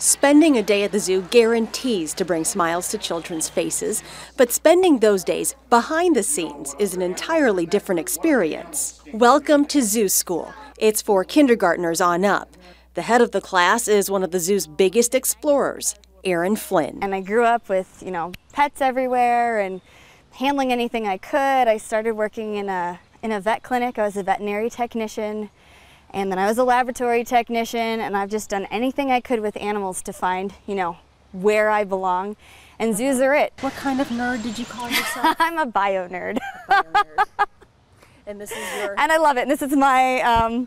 Spending a day at the zoo guarantees to bring smiles to children's faces, but spending those days behind the scenes is an entirely different experience. Welcome to Zoo School. It's for kindergartners on up. The head of the class is one of the zoo's biggest explorers, Erin Flynn. And I grew up with, pets everywhere and handling anything I could. I started working in a vet clinic. I was a veterinary technician. And then I was a laboratory technician, and I've just done anything I could with animals to find, where I belong. And zoos are it. What kind of nerd did you call yourself? I'm a bio nerd. And this is your... And I love it. This is my,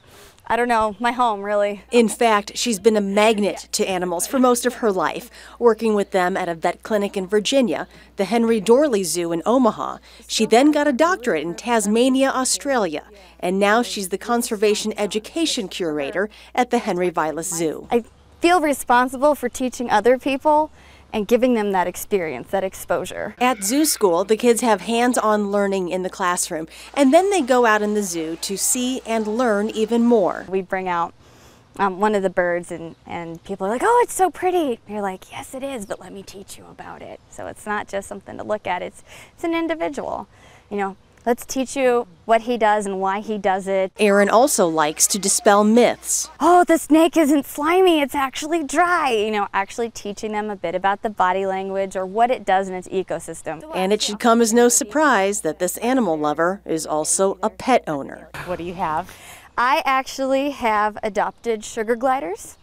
my home, really. In fact, she's been a magnet to animals for most of her life, working with them at a vet clinic in Virginia, the Henry Vilas Zoo in Omaha. She then got a doctorate in Tasmania, Australia, and now she's the conservation education curator at the Henry Vilas Zoo. I feel responsible for teaching other people and giving them that experience, that exposure. At Zoo School, the kids have hands-on learning in the classroom, and then they go out in the zoo to see and learn even more. We bring out one of the birds, and people are like, oh, it's so pretty. And you're like, yes, it is, but let me teach you about it. So it's not just something to look at, it's an individual. Let's teach you what he does and why he does it. Erin also likes to dispel myths. Oh, the snake isn't slimy, it's actually dry. Actually teaching them a bit about the body language or what it does in its ecosystem. And it should come as no surprise that this animal lover is also a pet owner. What do you have? I actually have adopted sugar gliders.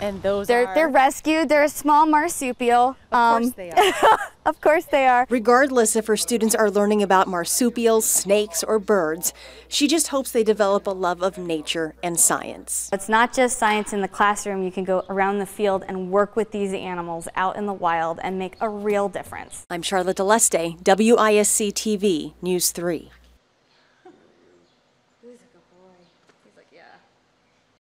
And they're rescued. They're a small marsupial. Of course they are. Of course they are. Regardless if her students are learning about marsupials, snakes, or birds, she just hopes they develop a love of nature and science. It's not just science in the classroom. You can go around the field and work with these animals out in the wild and make a real difference. I'm Charlotte Deleste, WISC TV, News 3. He's a good boy. He's like, yeah.